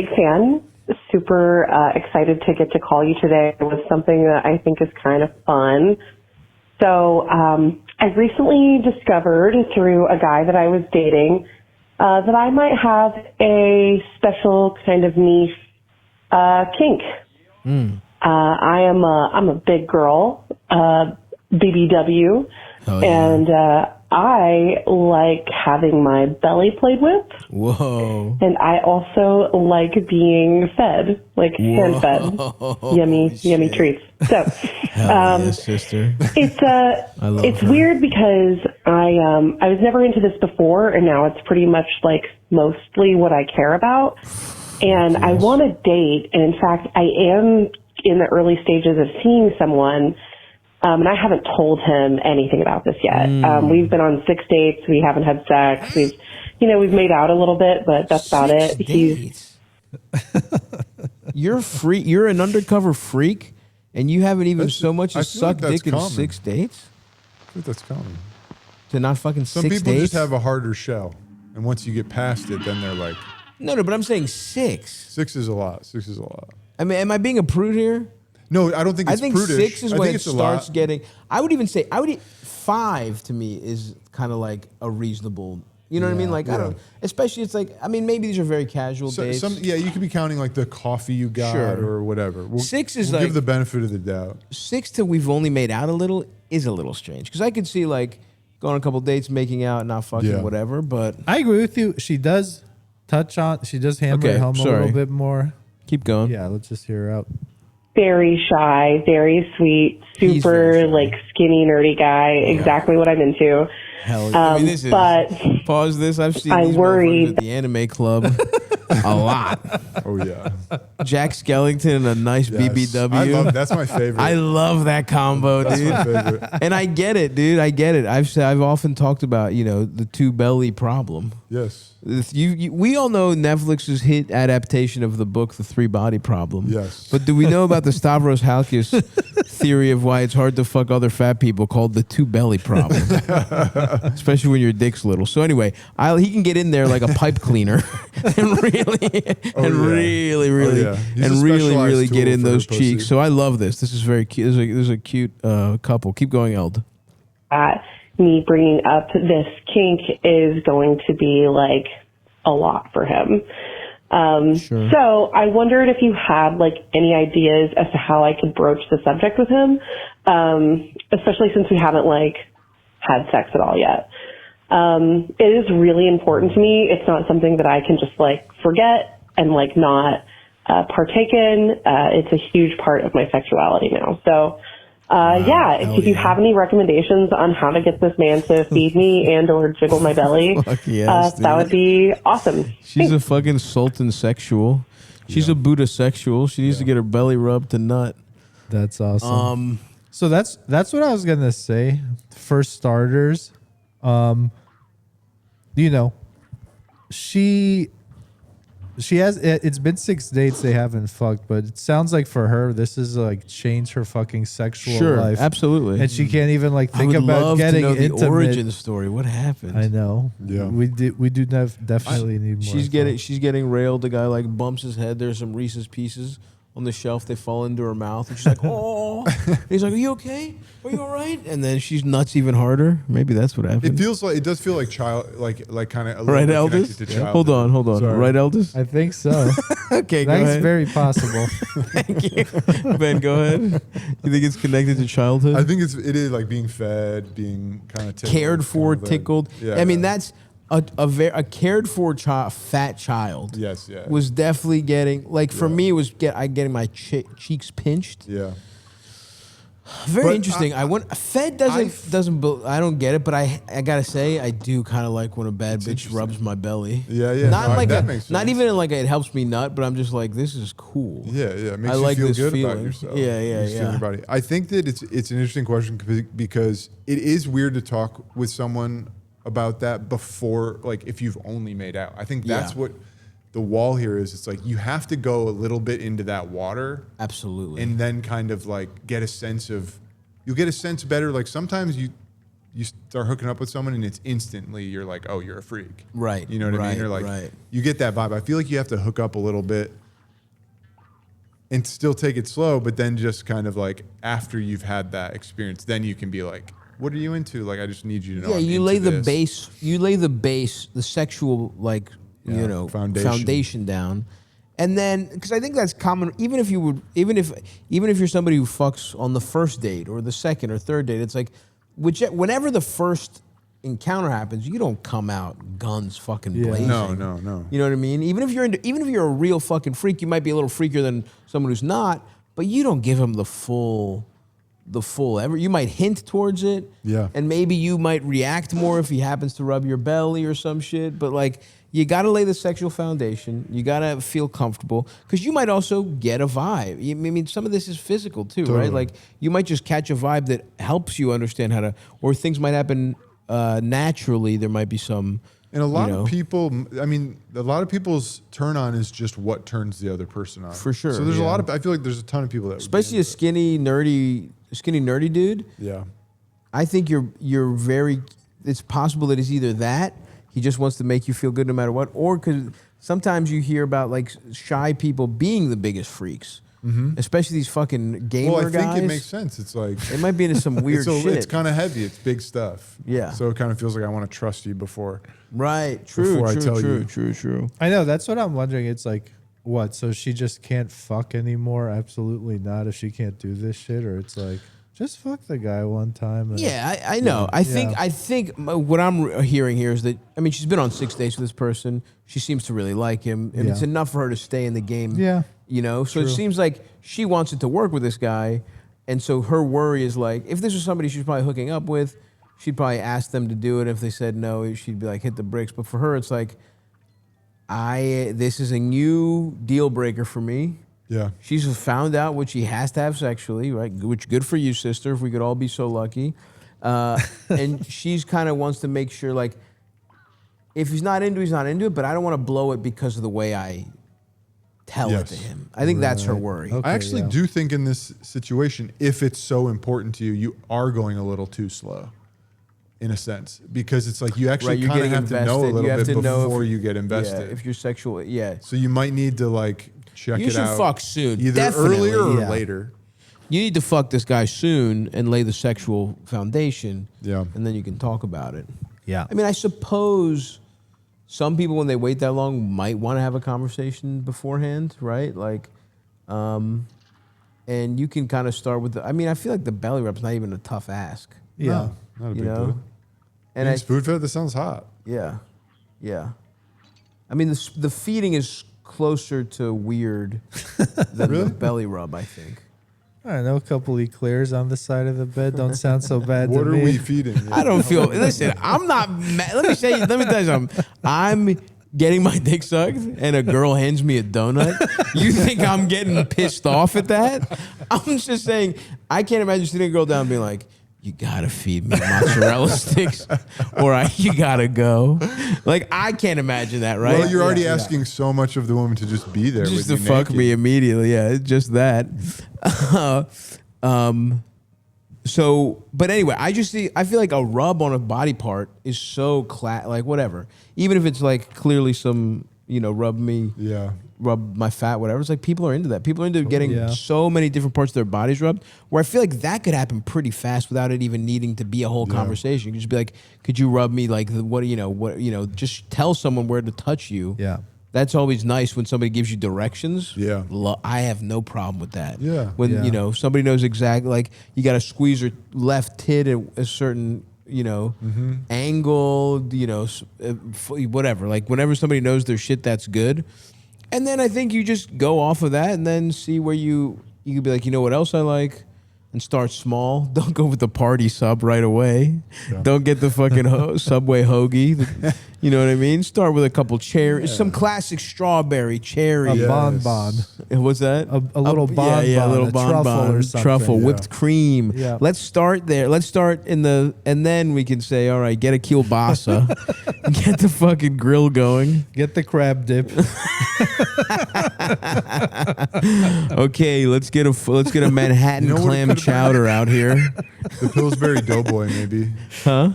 big fan. Super excited to get to call you today with something that I think is kind of fun. So I recently discovered through a guy that I was dating that I might have a special kind of niche kink. I'm a big girl, BBW, and I like having my belly played with. Whoa. And I also like being fed, like hand fed, yummy treats. So, yes, sister. It's weird because I was never into this before, and now it's pretty much like mostly what I care about. And I want to date, and in fact, I am in the early stages of seeing someone, and I haven't told him anything about this yet. We've been on 6 dates. We haven't had sex. We've made out a little bit, but that's about it. Dates. You're an undercover freak, and you haven't even so much as sucked dick in 6 dates? I think that's common. To not fucking 6 dates? Some people just have a harder shell, and once you get past it, then they're like... No, but I'm saying 6. 6 is a lot. 6 is a lot. I mean, am I being a prude here? No, I don't think it's prudish. 6 is when it starts getting... I would even say 5 to me is kind of like a reasonable... You know what I mean? Like, I don't... Especially, it's like... I mean, maybe these are very casual dates. You could be counting like the coffee you got or whatever. 6 is we'll give the benefit of the doubt. 6 till we've only made out a little is a little strange. Because I could see like going on a couple dates, making out, not fucking whatever, but... I agree with you. She does hammer it home a little bit more. Keep going. Yeah, let's just hear her out. Very shy, very sweet, super like skinny, nerdy guy. Exactly what I'm into. Hell yeah. I mean, this is, but pause this. I've seen these motherfuckers at the anime club a lot. Oh yeah. Jack Skellington and a nice BBW. That's my favorite. I love that combo, dude. That's my favorite. And I get it, dude. I get it. I've often talked about, the two belly problem. Yes. We all know Netflix's hit adaptation of the book, The Three Body Problem. Yes. But do we know about the Stavros Halkias theory of why it's hard to fuck other fat people called the two belly problem? Especially when your dick's little. So anyway, he can get in there like a pipe cleaner and really get in those cheeks. So I love this. This is very cute. This is a cute couple. Keep going, Eld. Me bringing up this kink is going to be like a lot for him. So I wondered if you had like any ideas as to how I could broach the subject with him, especially since we haven't like had sex at all yet. It is really important to me. It's not something that I can just like forget and like not partake in. It's a huge part of my sexuality now. So if you have any recommendations on how to get this man to feed me and or jiggle my belly, that would be awesome. She's a fucking sultan sexual. She's a Buddha sexual. She needs to get her belly rubbed to nut. That's awesome. So that's what I was gonna say. For starters, she has. It's been 6 dates they haven't fucked, but it sounds like for her this is like changed her fucking sexual life. Absolutely. And she can't even like think about getting intimate. The origin story. What happened? I know. Yeah. We do definitely need more. She's getting railed. The guy like bumps his head. There's some Reese's Pieces on the shelf. They fall into her mouth, and she's like, "Oh." And he's like, "Are you okay? Are you all right?" And then she's nuts even harder. Maybe that's what happened. It does feel like child, like kind of right, Eldest. Hold on. Sorry. Right, Eldest. I think so. Okay, go ahead. That's very possible. Thank you, Ben. Go ahead. You think it's connected to childhood? I think it is like being fed, being kind of cared for, tickled. Yeah, I mean that's. A cared for fat child. Yes, yeah. Was definitely getting for me it was getting my cheeks pinched. Yeah. Very interesting. Fed doesn't I don't get it, but I gotta say I do kind of like when a bad bitch rubs my belly. Yeah, yeah. Not even like it helps me nut, but I'm just like this is cool. Yeah, yeah. It makes you feel good about yourself. Yeah. Your body. I think that it's an interesting question because it is weird to talk with someone about that before, like if you've only made out. I think that's what the wall here is. It's like you have to go a little bit into that water. Absolutely. And then kind of like you'll get a sense better. Like sometimes you start hooking up with someone and it's instantly you're like, oh, you're a freak. Right. You know what I mean? Or like you get that vibe. I feel like you have to hook up a little bit and still take it slow, but then just kind of like after you've had that experience, then you can be like, what are you into? Like, I just need you to know. Yeah, you lay the base. You lay the base, the sexual, like, foundation down. And then, because I think that's common, even if you're somebody who fucks on the first date or the second or third date, it's like, whenever the first encounter happens, you don't come out guns fucking blazing. No. You know what I mean? Even if you're a real fucking freak, you might be a little freakier than someone who's not, but you don't give them the full you might hint towards it. Yeah. And maybe you might react more if he happens to rub your belly or some shit, but like, you got to lay the sexual foundation. You got to feel comfortable because you might also get a vibe. I mean, some of this is physical too, totally. right? Like you might just catch a vibe that helps you understand how to, or things might happen naturally. There might be some. And a lot of people, I mean, a lot of people's turn on is just what turns the other person on. For sure. So there's a lot of, I feel like there's a ton of people that, especially a skinny nerdy dude. Yeah. I think you're very. It's possible that it's either that. He just wants to make you feel good no matter what. Or because sometimes you hear about like shy people being the biggest freaks. Mm-hmm. Especially these fucking gamer guys. Well, I think it makes sense. It's like... It might be into some weird shit. It's kind of heavy. It's big stuff. Yeah. So it kind of feels like I want to trust you before... Right. True. I know. That's what I'm wondering. It's like, what? So she just can't fuck anymore? Absolutely not if she can't do this shit? Or it's like... Just fuck the guy one time. Yeah, I know. I think what I'm hearing here is that, I mean, she's been on 6 dates with this person. She seems to really like him. And it's enough for her to stay in the game. Yeah. You know? So it seems like she wants it to work with this guy. And so her worry is like, if this was somebody she's probably hooking up with, she'd probably ask them to do it. If they said no, she'd be like, hit the bricks. But for her, it's like, this is a new deal breaker for me. Yeah. She's found out what she has to have sexually, right? Which good for you, sister, if we could all be so lucky. And she's kind of wants to make sure, like, if he's not into it, but I don't want to blow it because of the way I tell it to him. I think that's her worry. Okay, I actually do think in this situation, if it's so important to you, you are going a little too slow. In a sense, because it's like you actually kind of have to know a little bit before you get invested. Yeah, if you're sexual, So you might need to like check it out. You should fuck soon. Either Definitely. earlier or later. You need to fuck this guy soon and lay the sexual foundation. Yeah. And then you can talk about it. Yeah. I mean, I suppose some people, when they wait that long, might want to have a conversation beforehand, right? Like, and you can kind of start with I feel like the belly rub's not even a tough ask. Yeah. No, not a big deal. And spoon fed, that sounds hot. Yeah. I mean, the feeding is closer to weird than the belly rub, I think. I don't know, a couple eclairs on the side of the bed don't sound so bad to me. What are we feeding? I don't feel. Listen, I'm not mad. Let me tell you something. I'm getting my dick sucked and a girl hands me a donut. You think I'm getting pissed off at that? I'm just saying, I can't imagine sitting a girl down and being like, you gotta feed me mozzarella sticks or you gotta go. Like, I can't imagine that, right? Well, you're already asking so much of the woman to just be there just with to you fuck naked. me immediately. Yeah, it's just that. So, but anyway, I feel like a rub on a body part is so like whatever. Even if it's like clearly some, rub my fat, whatever. It's like people are into that. People are into getting so many different parts of their bodies rubbed, where I feel like that could happen pretty fast without it even needing to be a whole conversation. You could just be like, could you rub me like just tell someone where to touch you. Yeah. That's always nice when somebody gives you directions. Yeah. I have no problem with that. Yeah. When, somebody knows exactly, like, you got to squeeze your left tit at a certain, angle, whatever. Like, whenever somebody knows their shit, that's good. And then I think you just go off of that and then see where you could be like, you know what else I like? And start small. Don't go with the party sub right away. Yeah. Don't get the fucking Subway hoagie. You know what I mean? Start with a couple cherries, some classic strawberry, cherry. A bonbon. What's that? A little bonbon. Yeah, a little bonbon. Or something. Truffle, whipped cream. Yeah. Let's start there. Let's start and then we can say, all right, get a kielbasa. Get the fucking grill going. Get the crab dip. Okay, let's get a Manhattan clam chowder out here. The Pillsbury Doughboy, maybe. Huh?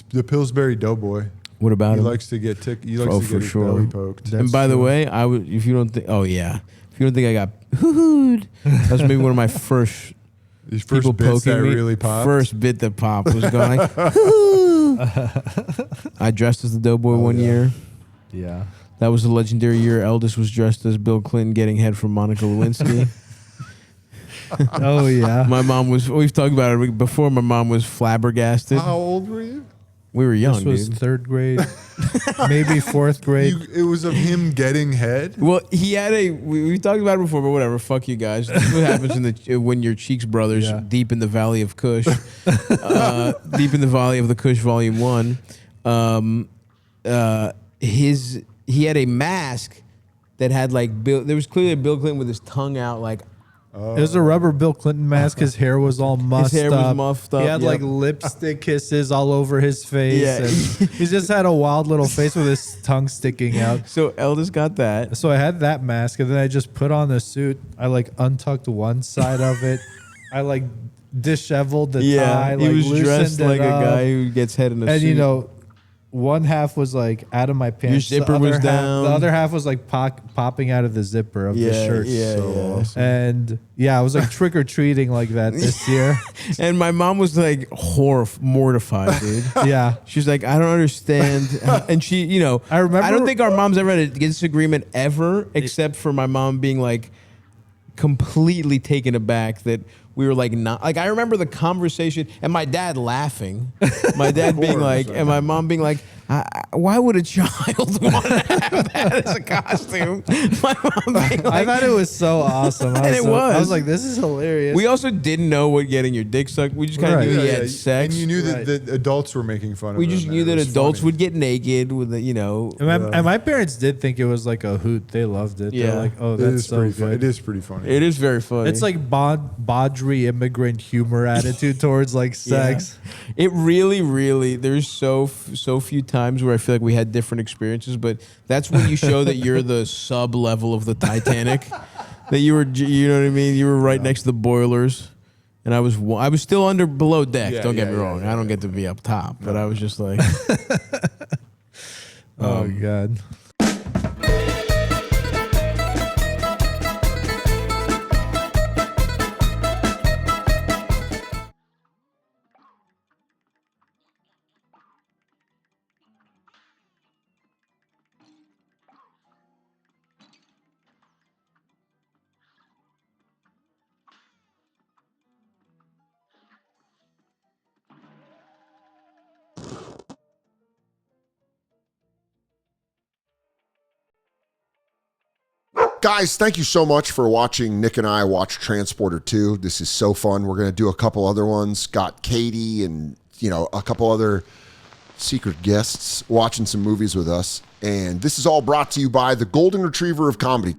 The Pillsbury Doughboy. What about He him? likes to get he likes to get his belly poked. And by the way, if you don't think, if you don't think I got hoo-hooed, that's maybe one of my first. These first bits that really popped. First bit that popped was going like, hoo-hoo. I dressed as the Doughboy one year. Yeah. That was the legendary year Eldest was dressed as Bill Clinton getting head from Monica Lewinsky. Oh, yeah. My mom was, we've talked about it before, my mom was flabbergasted. How old were you? We were young, This was dude. 3rd grade, maybe 4th grade. It was of him getting head? Well, he had we talked about it before, but whatever, fuck you guys. This is what happens when you're Cheeks Brothers deep in the Valley of Kush. Deep in the Valley of the Kush, Volume 1. He had a mask that had like there was clearly a Bill Clinton with his tongue out, like. It was a rubber Bill Clinton mask. His hair was all mussed up. His hair was muffed up. He had like lipstick kisses all over his face. Yeah. And he just had a wild little face with his tongue sticking out. So Eldest got that. So I had that mask, and then I just put on the suit. I like untucked one side of it. I like disheveled the tie. He like, was dressed loosened like it a up. guy who gets head in a And suit. you know, one half was like out of my pants. Your zipper was down. The other half was like popping out of the zipper of the shirt. Awesome. And I was like trick or treating like that this year. And my mom was like mortified, dude. Yeah. She's like, I don't understand. And she, I remember- I don't think our moms ever had a disagreement ever, except for my mom being like completely taken aback that we were like not like. I remember the conversation and my dad laughing, my dad being like, and my mom being like, why would a child want to have that as a costume? My mom being like, I thought it was so awesome. I was like, this is hilarious. we also didn't know what getting your dick sucked. We just kind of Right. knew he had sex. And you knew that the adults were making fun of We him. just and knew it that was adults funny. would get naked with the, and my parents did think it was like a hoot. They loved it. Yeah. They're like, oh, It that's is so pretty good. funny. It is pretty funny. It is very funny. It's like Baudry immigrant humor attitude towards like sex. It really, there's so few times where I feel like we had different experiences, but that's when you show that you're the sub level of the Titanic. That you were, you know what I mean? You were right next to the boilers, and I was still below deck. Don't get me wrong. I don't get to be up top, but I was just like, Oh God. Guys, thank you so much for watching Nick and I watch Transporter 2. This is so fun. We're going to do a couple other ones. Got Katie and, a couple other secret guests watching some movies with us. And this is all brought to you by the Golden Retriever of Comedy.